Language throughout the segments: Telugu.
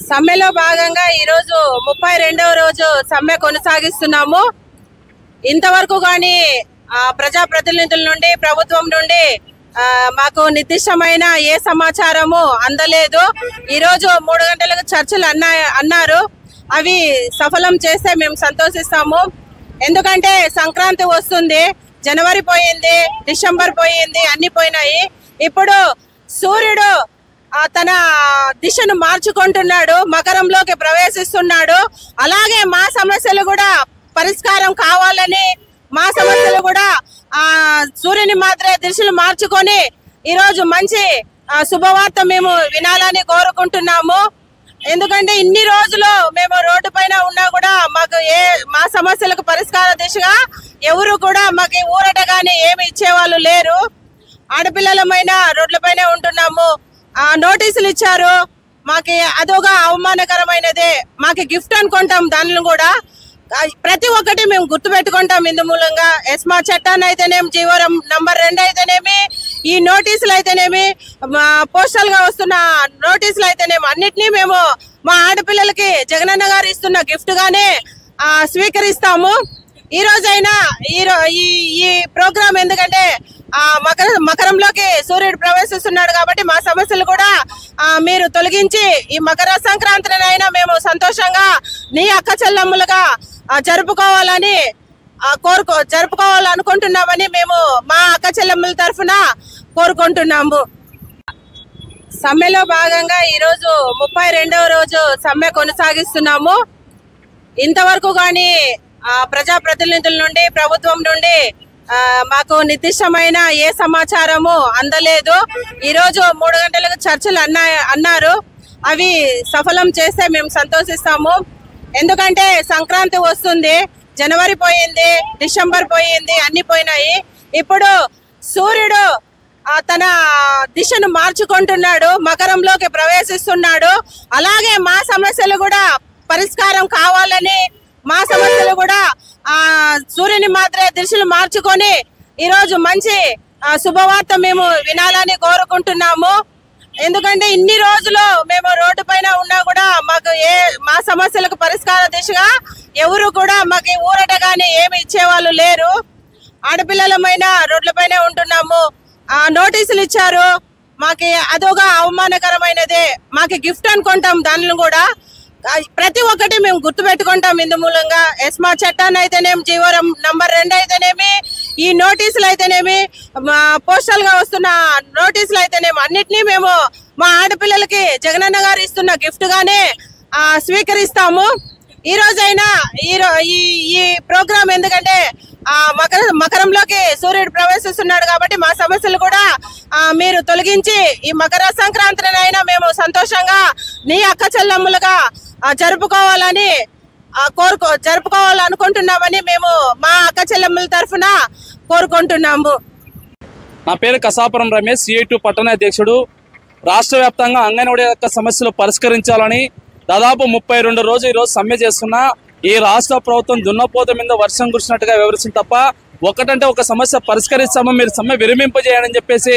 సమ్మెలో భాగంగా ఈ రోజు 32వ రోజు సమ్మె కొనసాగిస్తున్నాము. ఇంతవరకు గాని ప్రజా ప్రతినిధుల నుండి ప్రభుత్వం నుండి మాకు నిర్దిష్టమైన ఏ సమాచారము అందలేదు. ఈ రోజు 3 గంటలకు చర్చలు అన్నారు. అవి సఫలం చేస్తే మేము సంతోషిస్తాము. ఎందుకంటే సంక్రాంతి వస్తుంది, జనవరి పోయింది, డిసెంబర్ పోయింది, అన్ని పోయినాయి. ఇప్పుడు సూర్యుడు తన దిశను మార్చుకుంటున్నాడు, మకరంలోకి ప్రవేశిస్తున్నాడు. అలాగే మా సమస్యలు కూడా పరిష్కారం కావాలని, మా సమస్యలు కూడా సూర్యుని మాత్రమే దిశలు మార్చుకొని ఈరోజు మంచి శుభవార్త మేము వినాలని కోరుకుంటున్నాము. ఎందుకంటే ఇన్ని రోజులు మేము రోడ్డు పైన ఉన్నా కూడా మాకు మా సమస్యలకు పరిష్కార దిశగా ఎవరు కూడా మాకు ఊరట గాని ఏమి ఇచ్చేవాళ్ళు లేరు. ఆడపిల్లలమైన రోడ్లపైన ఉంటున్నాము. నోటీసులు ఇచ్చారు, మాకు అదొక అవమానకరమైనదే. మాకు గిఫ్ట్ అనుకుంటాం, దానిని కూడా ప్రతి ఒక్కటి మేము గుర్తు పెట్టుకుంటాం. ఇందు మూలంగా ఎస్మా చట్టాన్ని అయితేనేమి, జీవో నంబర్ 2 అయితేనేమి, ఈ నోటీసులు అయితేనేమి, పోస్టల్ గా వస్తున్న నోటీసులు అయితేనేమి, అన్నిటినీ మేము మా ఆడపిల్లలకి జగనన్న గారు ఇస్తున్న గిఫ్ట్ గానే స్వీకరిస్తాము. ఈ రోజైనా ఈ ప్రోగ్రాం ఎందుకంటే మకరంలోకి సూర్యుడు ప్రవేశిస్తున్నాడు కాబట్టి మా సమస్యలు కూడా మీరు తొలగించి ఈ మకర సంక్రాంతినైనా మేము సంతోషంగా నీ అక్క చెల్లెమ్మలుగా జరుపుకోవాలని జరుపుకోవాలనుకుంటున్నామని మేము మా అక్క చెల్లెమ్మల తరఫున కోరుకుంటున్నాము. సమ్మెలో భాగంగా ఈ రోజు 32వ రోజు సమ్మె కొనసాగిస్తున్నాము. ఇంతవరకు గాని ప్రజా ప్రతినిధుల నుండి ప్రభుత్వం నుండి మాకు నిర్దిష్టమైన ఏ సమాచారము అందలేదు. ఈ రోజు 3 గంటలకు చర్చలు అన్నారు. అవి సఫలం చేస్తే మేము సంతోషిస్తాము. ఎందుకంటే సంక్రాంతి వస్తుంది, జనవరి పోయింది, డిసెంబర్ పోయింది, అన్ని పోయినాయి. ఇప్పుడు సూర్యుడు తన దిశను మార్చుకుంటున్నాడు, మకరంలోకి ప్రవేశిస్తున్నాడు. అలాగే మా సమస్యలు కూడా పరిష్కారం కావాలని, మా సమస్యలు కూడా సూర్యుని మాత్రమే దిశలు మార్చుకొని ఈరోజు మంచి శుభవార్త మేము వినాలని కోరుకుంటున్నాము. ఎందుకంటే ఇన్ని రోజులు మేము రోడ్డు పైన ఉన్నా కూడా మాకు మా సమస్యలకు పరిష్కార దిశగా ఎవరు కూడా మాకు ఊరట గాని ఏమి ఇచ్చేవాళ్ళు లేరు. ఆడపిల్లలమైన రోడ్లపైనే ఉంటున్నాము. నోటీసులు ఇచ్చారు, మాకు అదొక అవమానకరమైనదే. మాకు గిఫ్ట్ అనుకుంటాం, దానిని కూడా ప్రతి ఒక్కటి మేము గుర్తు పెట్టుకుంటాం. ఇందు మూలంగా ఎస్మా చట్టాన్ని అయితేనేమి, జీవో నంబర్ 2 అయితేనేమి, ఈ నోటీసులు అయితేనేమి, పోస్టల్ గా వస్తున్న నోటీసులు అయితేనేమి, అన్నిటినీ మేము మా ఆడపిల్లలకి జగనన్న గారు ఇస్తున్న గిఫ్ట్ గానే స్వీకరిస్తాము. ఈ రోజైనా ఈ ప్రోగ్రాం ఎందుకంటే మకరంలోకి సూర్యుడు ప్రవేశిస్తున్నాడు కాబట్టి మా సమస్యలు కూడా మీరు తొలగించి ఈ మకర సంక్రాంతినైనా మేము సంతోషంగా నీ అక్క చెల్లెమ్మలుగా జరుపుకోవాలని జరుపుకోవాలనుకుంటున్నామని మేము మా అక్క చెల్లెమ్మల తరఫున కోరుకుంటున్నాము. నా పేరు కసాపురం రమేష్, CI2 పట్టణ అధ్యక్షుడు. రాష్ట్ర వ్యాప్తంగా అంగన్వాడీ యొక్క సమస్యలు పరిష్కరించాలని దాదాపు 32 రోజు ఈరోజు సమ్మె చేస్తున్నా ఈ రాష్ట్ర ప్రభుత్వం దున్నపోత మీద వర్షం కురిసినట్టుగా వివరిస్తుంది తప్ప ఒకటంటే ఒక సమస్య పరిష్కరిస్తామో మీరు సమ్మె విరమింపజేయాలని చెప్పేసి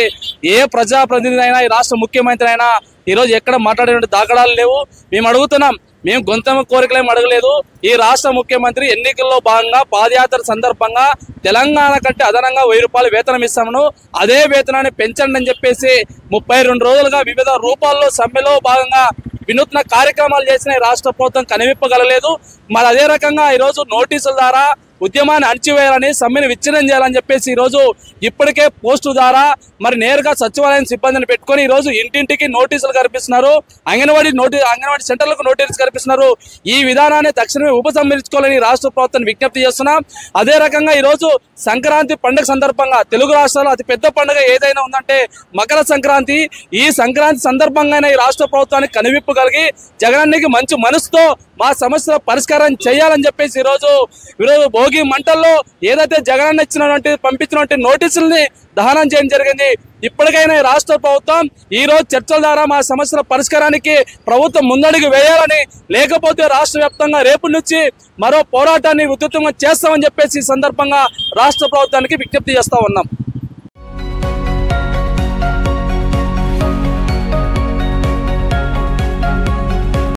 ఏ ప్రజాప్రతినిధి అయినా, ఈ రాష్ట్ర ముఖ్యమంత్రి అయినా ఈరోజు ఎక్కడ మాట్లాడే దాఖలాలు లేవు. మేము అడుగుతున్నాం, మేము గొంతమ కోరికలేం అడగలేదు. ఈ రాష్ట్ర ముఖ్యమంత్రి ఎన్నికల్లో భాగంగా పాదయాత్ర సందర్భంగా తెలంగాణ కంటే అదనంగా 1000 రూపాయలు వేతనం ఇస్తామను, అదే వేతనాన్ని పెంచండి అని చెప్పేసి 32 రోజులుగా వివిధ రూపాల్లో సమ్మెలో భాగంగా వినూత్న కార్యక్రమాలు చేసిన రాష్ట్ర ప్రభుత్వం కనివిప్పగలలేదు. మరి అదే రకంగా ఈరోజు నోటీసుల ద్వారా ఉద్యమాన్ని అణచివేయాలని, సమ్మెను విచ్ఛిన్నం చేయాలని చెప్పేసి ఈరోజు ఇప్పటికే పోస్టు ద్వారా మరి నేరుగా సచివాలయం సిబ్బందిని పెట్టుకొని ఈరోజు ఇంటింటికి నోటీసులు కల్పిస్తున్నారు, అంగన్వాడీ సెంటర్లకు నోటీసులు కల్పిస్తున్నారు. ఈ విధానాన్ని తక్షణమే ఉపసంహరించుకోవాలని రాష్ట్ర ప్రభుత్వాన్ని విజ్ఞప్తి చేస్తున్నాం. అదే రకంగా ఈరోజు సంక్రాంతి పండుగ సందర్భంగా తెలుగు రాష్ట్రాల్లో అతి పెద్ద పండుగ ఏదైనా ఉందంటే మకర సంక్రాంతి. ఈ సంక్రాంతి సందర్భంగా ఈ రాష్ట్ర ప్రభుత్వానికి కనువిప్పగలిగి జగనన్నకి మంచి మనసుతో మా సమస్యల పరిష్కారం చేయాలని చెప్పేసి ఈరోజు భోగి మంటల్లో ఏదైతే జగనన్న పంపించినటువంటి నోటీసుల్ని దహనం చేయడం జరిగింది. ఇప్పటికైనా రాష్ట్ర ప్రభుత్వం ఈ రోజు చర్చల ద్వారా మా సమస్యల పరిష్కారానికి ప్రభుత్వం ముందడుగు వేయాలని, లేకపోతే రాష్ట్ర వ్యాప్తంగా రేపు నుంచి మరో పోరాటాన్ని ఉధృతంగా చేస్తామని చెప్పేసి ఈ సందర్భంగా రాష్ట్ర ప్రభుత్వానికి విజ్ఞప్తి చేస్తా ఉన్నాం.